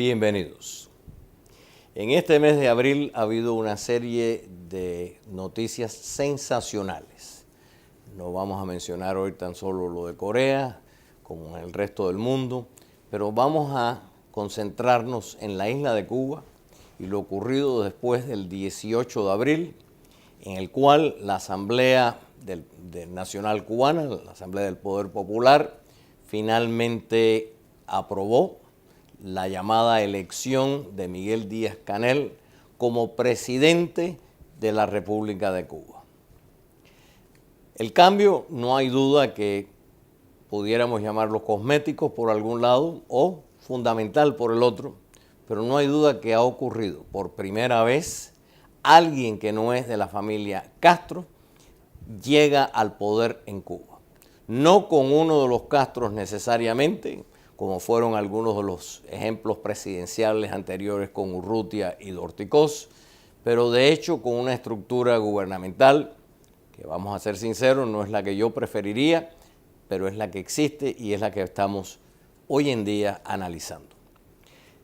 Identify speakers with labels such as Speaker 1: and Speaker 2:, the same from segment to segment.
Speaker 1: Bienvenidos. En este mes de abril ha habido una serie de noticias sensacionales. No vamos a mencionar hoy tan solo lo de Corea, como en el resto del mundo, pero vamos a concentrarnos en la isla de Cuba y lo ocurrido después del 18 de abril, en el cual la Asamblea Nacional Cubana, la Asamblea del Poder Popular, finalmente aprobó la llamada elección de Miguel Díaz-Canel como presidente de la República de Cuba. El cambio, no hay duda que pudiéramos llamarlo cosmético por algún lado o fundamental por el otro, pero no hay duda que ha ocurrido por primera vez alguien que no es de la familia Castro llega al poder en Cuba. No con uno de los Castros necesariamente, como fueron algunos de los ejemplos presidenciales anteriores con Urrutia y Dorticós, pero de hecho con una estructura gubernamental que, vamos a ser sinceros, no es la que yo preferiría, pero es la que existe y es la que estamos hoy en día analizando.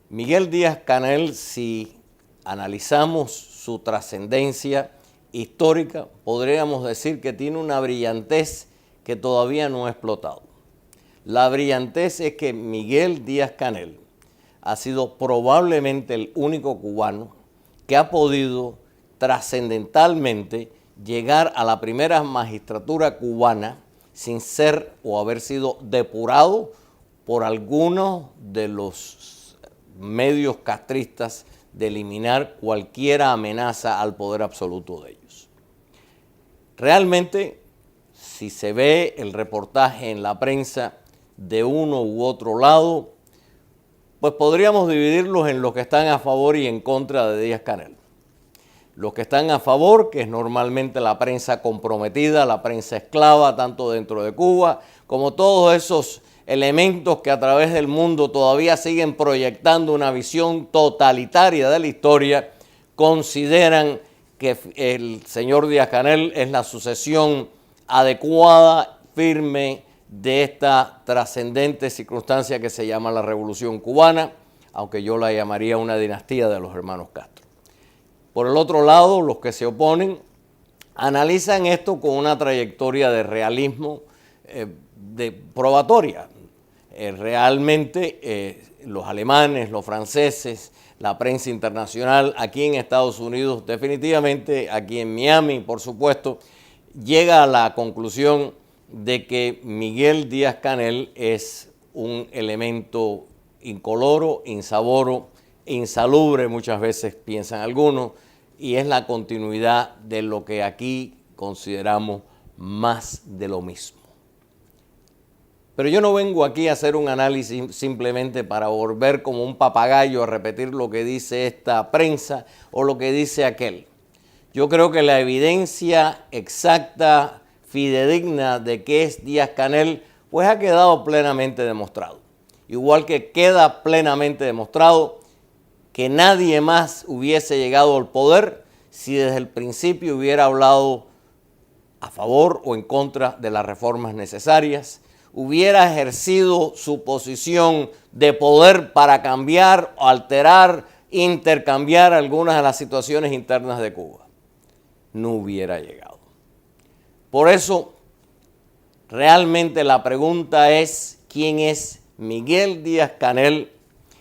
Speaker 1: Miguel Díaz-Canel, si analizamos su trascendencia histórica, podríamos decir que tiene una brillantez que todavía no ha explotado. La brillantez es que Miguel Díaz-Canel ha sido probablemente el único cubano que ha podido trascendentalmente llegar a la primera magistratura cubana sin ser o haber sido depurado por algunos de los medios castristas de eliminar cualquier amenaza al poder absoluto de ellos. Realmente, si se ve el reportaje en la prensa de uno u otro lado, pues podríamos dividirlos en los que están a favor y en contra de Díaz-Canel. Los que están a favor, que es normalmente la prensa comprometida, la prensa esclava, tanto dentro de Cuba, como todos esos elementos que a través del mundo todavía siguen proyectando una visión totalitaria de la historia, consideran que el señor Díaz-Canel es la sucesión adecuada, firme, de esta trascendente circunstancia que se llama la Revolución Cubana, aunque yo la llamaría una dinastía de los hermanos Castro. Por el otro lado, los que se oponen analizan esto con una trayectoria de realismo de probatoria. Realmente los alemanes, los franceses, la prensa internacional, aquí en Estados Unidos, definitivamente aquí en Miami, por supuesto, llega a la conclusión de que Miguel Díaz-Canel es un elemento incoloro, insaboro, insalubre, muchas veces piensan algunos, y es la continuidad de lo que aquí consideramos más de lo mismo. Pero yo no vengo aquí a hacer un análisis simplemente para volver como un papagayo a repetir lo que dice esta prensa o lo que dice aquel. Yo creo que la evidencia exacta, fidedigna de que es Díaz-Canel, pues ha quedado plenamente demostrado. Igual que queda plenamente demostrado que nadie más hubiese llegado al poder si desde el principio hubiera hablado a favor o en contra de las reformas necesarias, hubiera ejercido su posición de poder para cambiar, alterar, intercambiar algunas de las situaciones internas de Cuba. No hubiera llegado. Por eso, realmente la pregunta es, ¿quién es Miguel Díaz-Canel?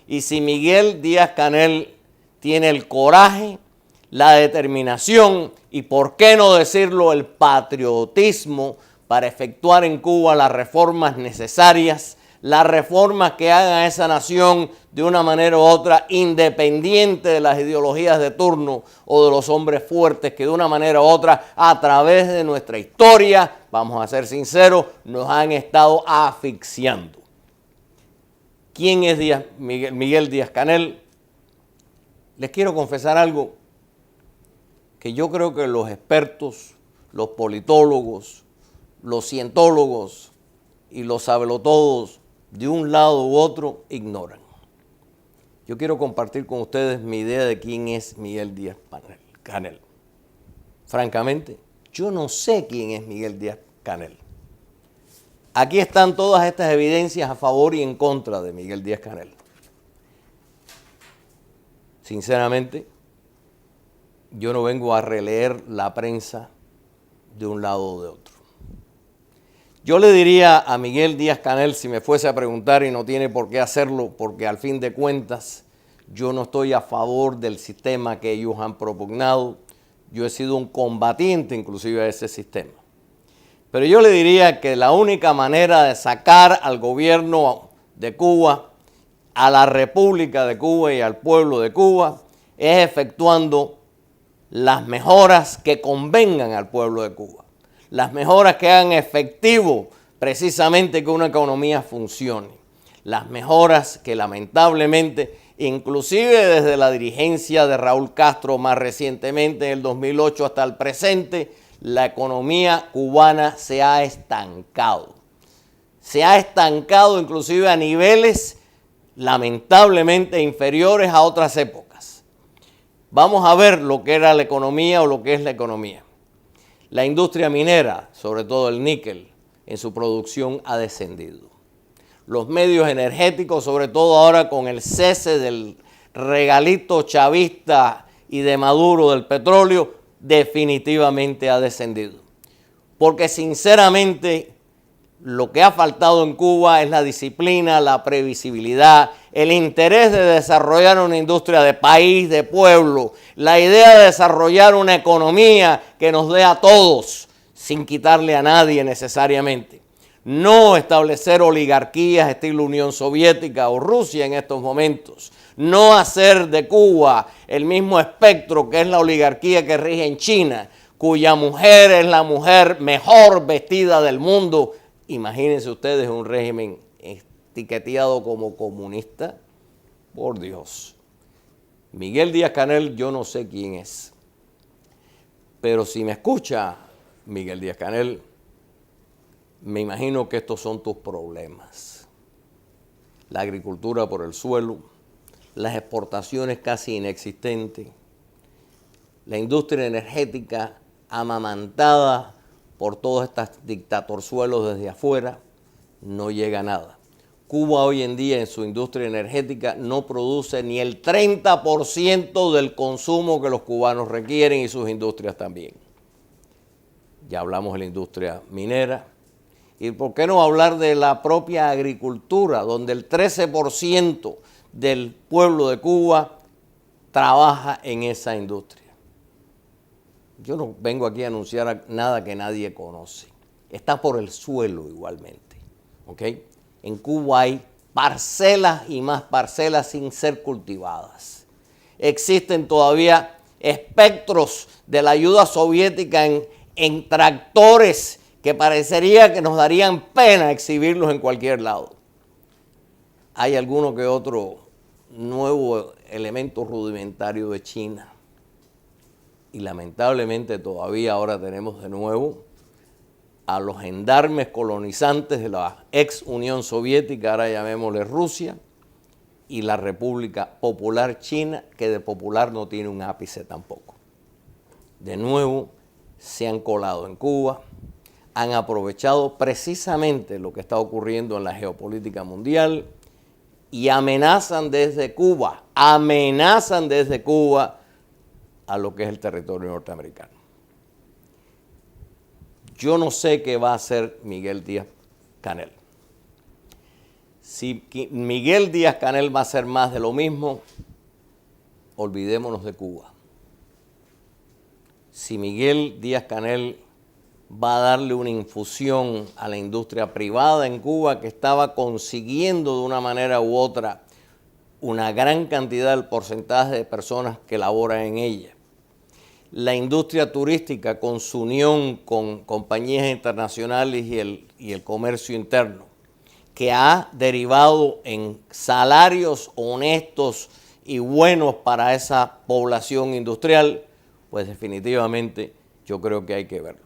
Speaker 1: Y si Miguel Díaz-Canel tiene el coraje, la determinación y, por qué no decirlo, el patriotismo para efectuar en Cuba las reformas necesarias, las reformas que hagan a esa nación de una manera u otra independiente de las ideologías de turno o de los hombres fuertes que de una manera u otra a través de nuestra historia, vamos a ser sinceros, nos han estado asfixiando. ¿Quién es Miguel Díaz-Canel? Les quiero confesar algo que yo creo que los expertos, los politólogos, los cientólogos y los sabelotodos de un lado u otro ignoran. Yo quiero compartir con ustedes mi idea de quién es Miguel Díaz-Canel. Francamente, yo no sé quién es Miguel Díaz-Canel. Aquí están todas estas evidencias a favor y en contra de Miguel Díaz-Canel. sinceramente, yo no vengo a releer la prensa de un lado o de otro. Yo le diría a Miguel Díaz-Canel, si me fuese a preguntar, y no tiene por qué hacerlo, porque al fin de cuentas yo no estoy a favor del sistema que ellos han propugnado. Yo he sido un combatiente inclusive a ese sistema. Pero yo le diría que la única manera de sacar al gobierno de Cuba, a la República de Cuba y al pueblo de Cuba, es efectuando las mejoras que convengan al pueblo de Cuba. Las mejoras que hagan efectivo precisamente que una economía funcione. Las mejoras que lamentablemente, inclusive desde la dirigencia de Raúl Castro más recientemente en el 2008 hasta el presente, la economía cubana se ha estancado. Se ha estancado inclusive a niveles lamentablemente inferiores a otras épocas. Vamos a ver lo que era la economía o lo que es la economía. La industria minera, sobre todo el níquel, en su producción ha descendido. Los medios energéticos, sobre todo ahora con el cese del regalito chavista y de Maduro del petróleo, definitivamente ha descendido. Porque sinceramente lo que ha faltado en Cuba es la disciplina, la previsibilidad, el interés de desarrollar una industria de país, de pueblo, la idea de desarrollar una economía que nos dé a todos, sin quitarle a nadie necesariamente. No establecer oligarquías estilo Unión Soviética o Rusia en estos momentos. No hacer de Cuba el mismo espectro que es la oligarquía que rige en China, cuya mujer es la mujer mejor vestida del mundo. Imagínense ustedes un régimen etiqueteado como comunista. Por Dios. Miguel Díaz-Canel yo no sé quién es. Pero si me escucha Miguel Díaz-Canel, me imagino que estos son tus problemas. La agricultura por el suelo, las exportaciones casi inexistentes, la industria energética amamantada por todos estos dictatorzuelos desde afuera, no llega a nada. Cuba hoy en día en su industria energética no produce ni el 30% del consumo que los cubanos requieren y sus industrias también. Ya hablamos de la industria minera. ¿Y por qué no hablar de la propia agricultura, donde el 13% del pueblo de Cuba trabaja en esa industria? Yo no vengo aquí a anunciar nada que nadie conoce. Está por el suelo igualmente. ¿Ok? En Cuba hay parcelas y más parcelas sin ser cultivadas. Existen todavía espectros de la ayuda soviética en tractores que parecería que nos darían pena exhibirlos en cualquier lado. Hay alguno que otro nuevo elemento rudimentario de China. Y lamentablemente todavía ahora tenemos de nuevo a los gendarmes colonizantes de la ex Unión Soviética, ahora llamémosle Rusia, y la República Popular China, que de popular no tiene un ápice tampoco. De nuevo se han colado en Cuba, han aprovechado precisamente lo que está ocurriendo en la geopolítica mundial y amenazan desde Cuba a lo que es el territorio norteamericano. Yo no sé qué va a hacer Miguel Díaz-Canel. Si Miguel Díaz-Canel va a hacer más de lo mismo, olvidémonos de Cuba. Si Miguel Díaz-Canel va a darle una infusión a la industria privada en Cuba que estaba consiguiendo de una manera u otra una gran cantidad del porcentaje de personas que laboran en ella. La industria turística con su unión con compañías internacionales y el comercio interno, que ha derivado en salarios honestos y buenos para esa población industrial, pues definitivamente yo creo que hay que verlo.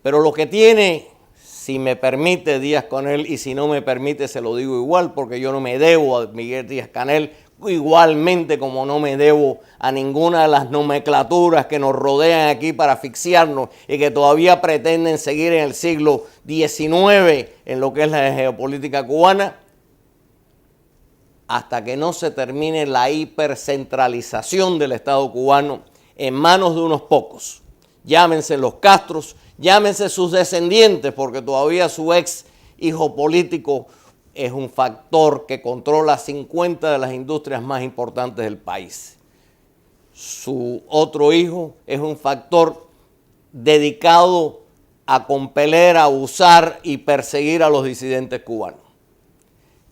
Speaker 1: Pero lo que tiene, si me permite Díaz-Canel, y si no me permite se lo digo igual, porque yo no me debo a Miguel Díaz-Canel, igualmente como no me debo a ninguna de las nomenclaturas que nos rodean aquí para asfixiarnos y que todavía pretenden seguir en el siglo XIX en lo que es la geopolítica cubana. hasta que no se termine la hipercentralización del Estado cubano en manos de unos pocos. Llámense los Castros, llámense sus descendientes, porque todavía su ex hijo político es un factor que controla 50 de las industrias más importantes del país. Su otro hijo es un factor dedicado a compeler, a abusar y perseguir a los disidentes cubanos.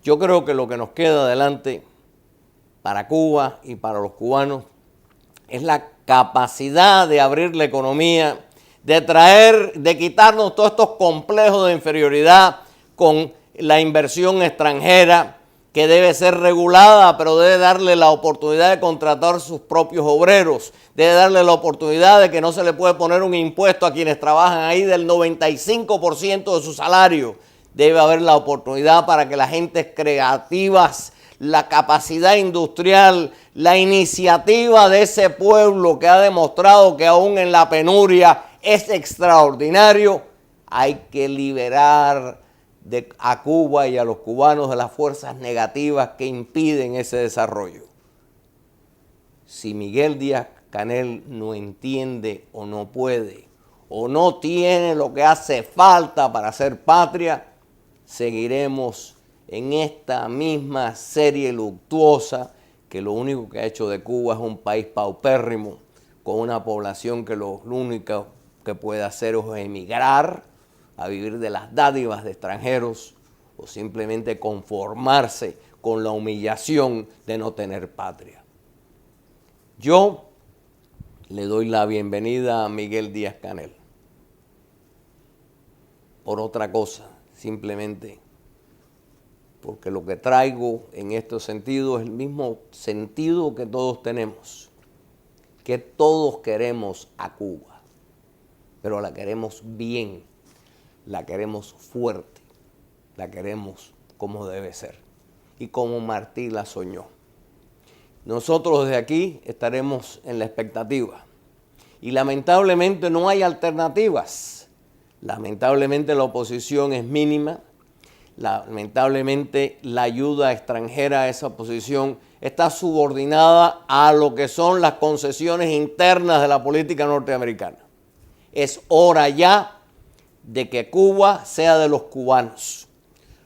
Speaker 1: Yo creo que lo que nos queda adelante para Cuba y para los cubanos es la capacidad de abrir la economía, de quitarnos todos estos complejos de inferioridad con la inversión extranjera, que debe ser regulada, pero debe darle la oportunidad de contratar sus propios obreros, debe darle la oportunidad de que no se le puede poner un impuesto a quienes trabajan ahí del 95% de su salario. Debe haber la oportunidad para que las gentes creativas, la capacidad industrial, la iniciativa de ese pueblo que ha demostrado que aún en la penuria es extraordinario, hay que liberar a Cuba y a los cubanos de las fuerzas negativas que impiden ese desarrollo. Si Miguel Díaz-Canel no entiende o no puede o no tiene lo que hace falta para ser patria, seguiremos en esta misma serie luctuosa que lo único que ha hecho de Cuba es un país paupérrimo, con una población que lo único que puede hacer es emigrar a vivir de las dádivas de extranjeros o simplemente conformarse con la humillación de no tener patria. Yo le doy la bienvenida a Miguel Díaz-Canel por otra cosa, simplemente porque lo que traigo en este sentido es el mismo sentido que todos tenemos, que todos queremos a Cuba, pero la queremos bien, la queremos fuerte, la queremos como debe ser y como Martí la soñó. Nosotros desde aquí estaremos en la expectativa y lamentablemente no hay alternativas. Lamentablemente la oposición es mínima, lamentablemente la ayuda extranjera a esa oposición está subordinada a lo que son las concesiones internas de la política norteamericana. Es hora ya de que Cuba sea de los cubanos,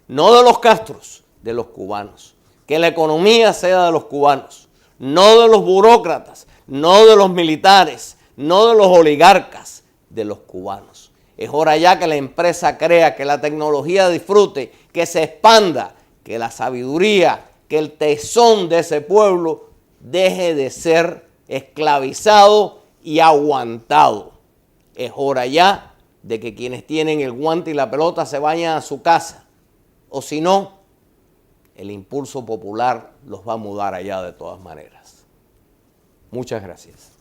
Speaker 1: no de los Castros, de los cubanos. Que la economía sea de los cubanos, no de los burócratas, no de los militares, no de los oligarcas, de los cubanos. Es hora ya que la empresa crea, que la tecnología disfrute, que se expanda, que la sabiduría, que el tesón de ese pueblo deje de ser esclavizado y aguantado. Es hora ya de que quienes tienen el guante y la pelota se vayan a su casa, o si no, el impulso popular los va a mudar allá de todas maneras. Muchas gracias.